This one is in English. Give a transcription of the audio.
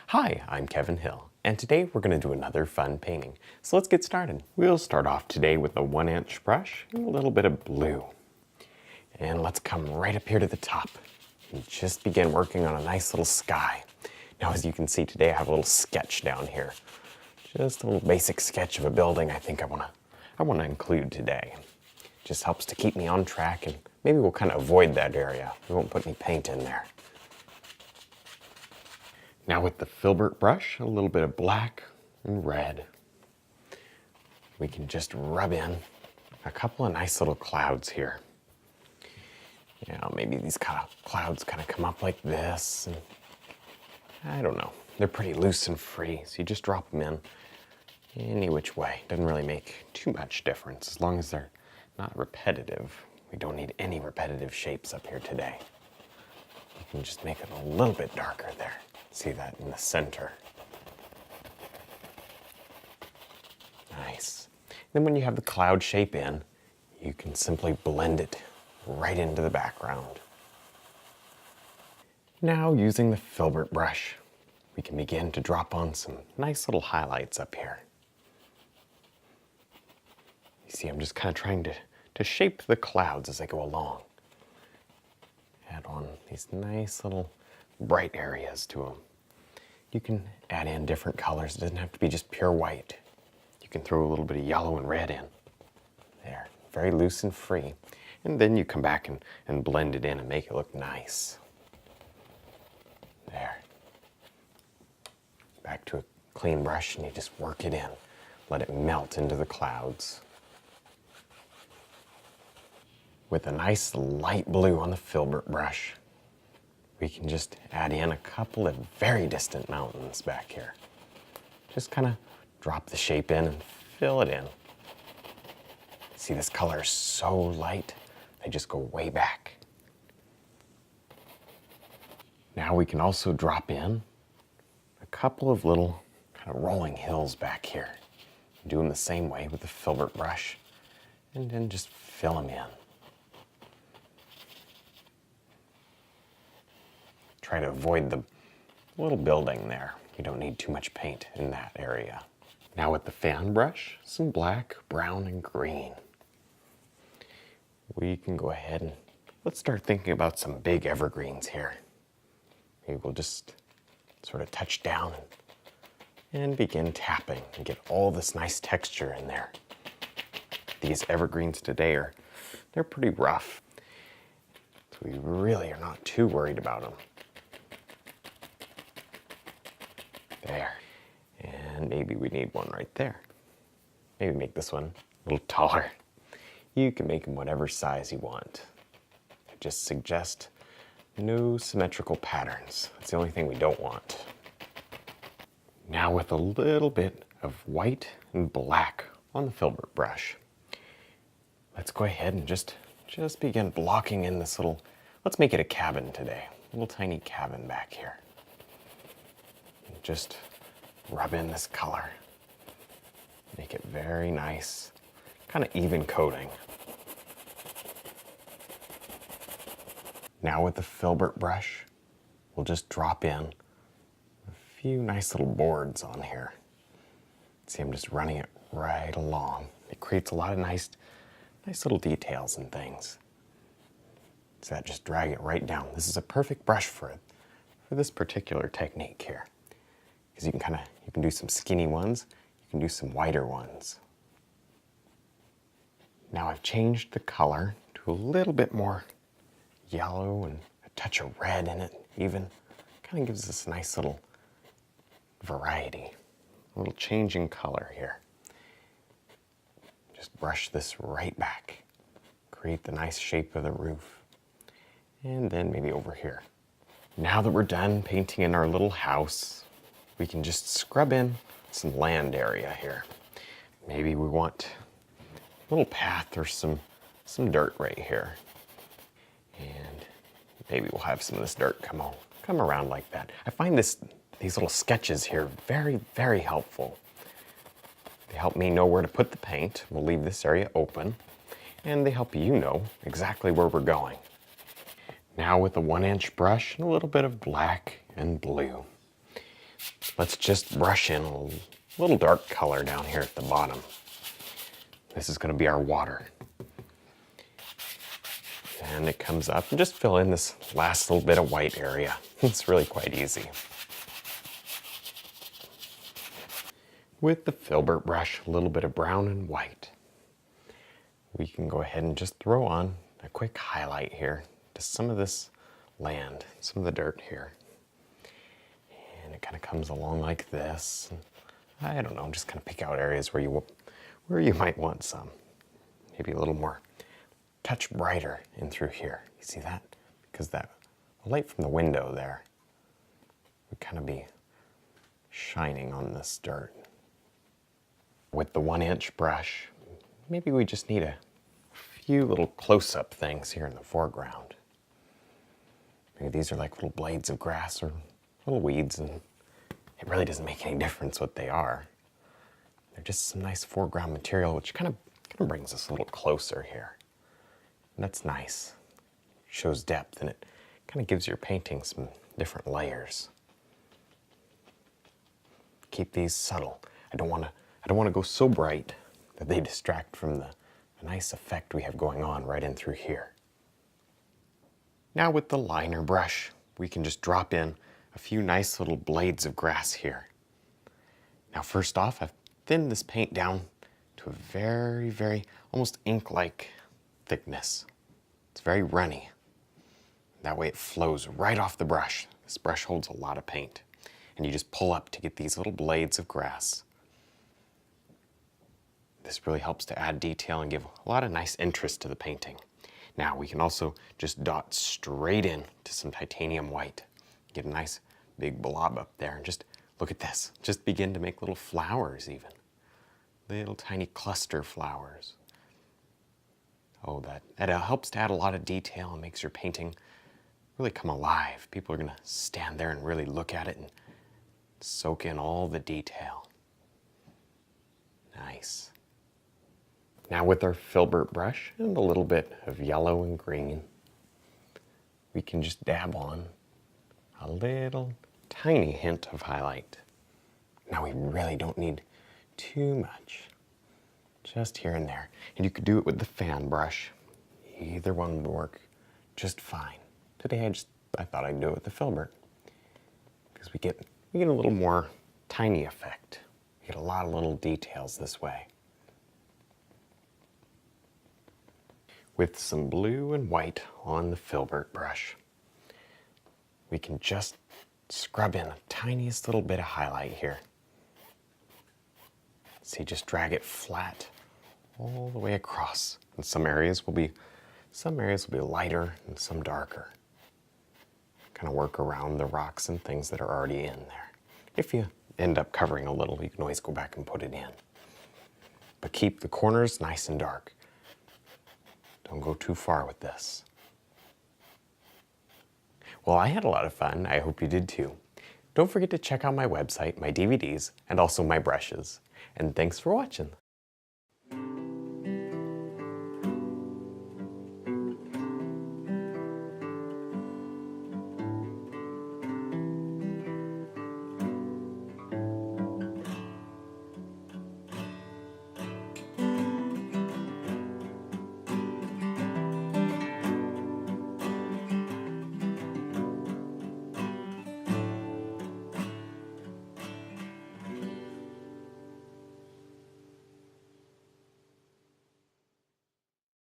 Hi, I'm Kevin Hill, and today we're going to do another fun painting. So let's get started. We'll start off today with a 1-inch brush and a little bit of blue. And let's come right up here to the top and just begin working on a nice little sky. Now, as you can see today, I have a little sketch down here. Just a little basic sketch of a building I think I want to include today. Just helps to keep me on track, and maybe we'll kind of avoid that area. We won't put any paint in there. Now with the filbert brush, a little bit of black and red, we can just rub in a couple of nice little clouds here. You know, maybe these clouds kind of come up like this, and I don't know. They're pretty loose and free, so you just drop them in any which way. Doesn't really make too much difference as long as they're not repetitive. We don't need any repetitive shapes up here today. You can just make it a little bit darker there. See that in the center. Nice. Then when you have the cloud shape in, you can simply blend it right into the background. Now, using the filbert brush, we can begin to drop on some nice little highlights up here. You see, I'm just kind of trying to shape the clouds as I go along. Add on these nice little bright areas to them. You can add in different colors. It doesn't have to be just pure white. You can throw a little bit of yellow and red in. There, very loose and free. And then you come back and blend it in and make it look nice. There. Back to a clean brush and you just work it in. Let it melt into the clouds. With a nice light blue on the filbert brush, we can just add in a couple of very distant mountains back here. Just kind of drop the shape in and fill it in. See, this color is so light, they just go way back. Now we can also drop in a couple of little kind of rolling hills back here. Do them the same way with the filbert brush, and then just fill them in. Try to avoid the little building there. You don't need too much paint in that area. Now with the fan brush, some black, brown, and green. We can go ahead and let's start thinking about some big evergreens here. Maybe we'll just sort of touch down and begin tapping and get all this nice texture in there. These evergreens today they're pretty rough, so we really are not too worried about them. There. And maybe we need one right there. Maybe make this one a little taller. You can make them whatever size you want. I just suggest no symmetrical patterns. That's the only thing we don't want. Now with a little bit of white and black on the filbert brush, let's go ahead and just begin blocking in this little, let's make it a cabin today. A little tiny cabin back here. Just rub in this color. Make it very nice, kind of even coating. Now with the filbert brush, we'll just drop in a few nice little boards on here. See, I'm just running it right along. It creates a lot of nice little details and things. So that just drag it right down. This is a perfect brush for this particular technique here. Because you can do some skinny ones, you can do some wider ones. Now I've changed the color to a little bit more yellow and a touch of red in it even. Kind of gives us a nice little variety, a little change in color here. Just brush this right back. Create the nice shape of the roof. And then maybe over here. Now that we're done painting in our little house, we can just scrub in some land area here. Maybe we want a little path or some dirt right here. And maybe we'll have some of this dirt come around like that. I find these little sketches here very, very helpful. They help me know where to put the paint. We'll leave this area open. And they help you know exactly where we're going. Now with a 1-inch brush and a little bit of black and blue, let's just brush in a little dark color down here at the bottom. This is going to be our water. And it comes up and just fill in this last little bit of white area. It's really quite easy. With the filbert brush, a little bit of brown and white, we can go ahead and just throw on a quick highlight here to some of this land, some of the dirt here. And it kind of comes along like this. I don't know, I'm just going to pick out areas where you might want some. Maybe a little more touch brighter in through here. You see that? Because that light from the window there would kind of be shining on this dirt. With the 1-inch brush, maybe we just need a few little close-up things here in the foreground. Maybe these are like little blades of grass or little weeds, and it really doesn't make any difference what they are. They're just some nice foreground material, which kind of brings us a little closer here. And that's nice. Shows depth, and it kind of gives your painting some different layers. Keep these subtle. I don't want to go so bright that they distract from the nice effect we have going on right in through here. Now with the liner brush, we can just drop in a few nice little blades of grass here. Now first off, I've thinned this paint down to a very, very almost ink-like thickness. It's very runny. That way it flows right off the brush. This brush holds a lot of paint. And you just pull up to get these little blades of grass. This really helps to add detail and give a lot of nice interest to the painting. Now we can also just dot straight in to some titanium white. Get a nice big blob up there and just look at this. Just begin to make little flowers even. Little tiny cluster flowers. Oh, that helps to add a lot of detail and makes your painting really come alive. People are gonna stand there and really look at it and soak in all the detail. Nice. Now with our filbert brush and a little bit of yellow and green, we can just dab on a little tiny hint of highlight. Now we really don't need too much, just here and there. And you could do it with the fan brush. Either one would work just fine. Today I thought I'd do it with the filbert because we get a little more tiny effect. We get a lot of little details this way. With some blue and white on the filbert brush, we can just scrub in the tiniest little bit of highlight here. See, just drag it flat all the way across. And some areas will be lighter and some darker. Kind of work around the rocks and things that are already in there. If you end up covering a little, you can always go back and put it in. But keep the corners nice and dark. Don't go too far with this. Well, I had a lot of fun. I hope you did too. Don't forget to check out my website, my DVDs, and also my brushes. And thanks for watching.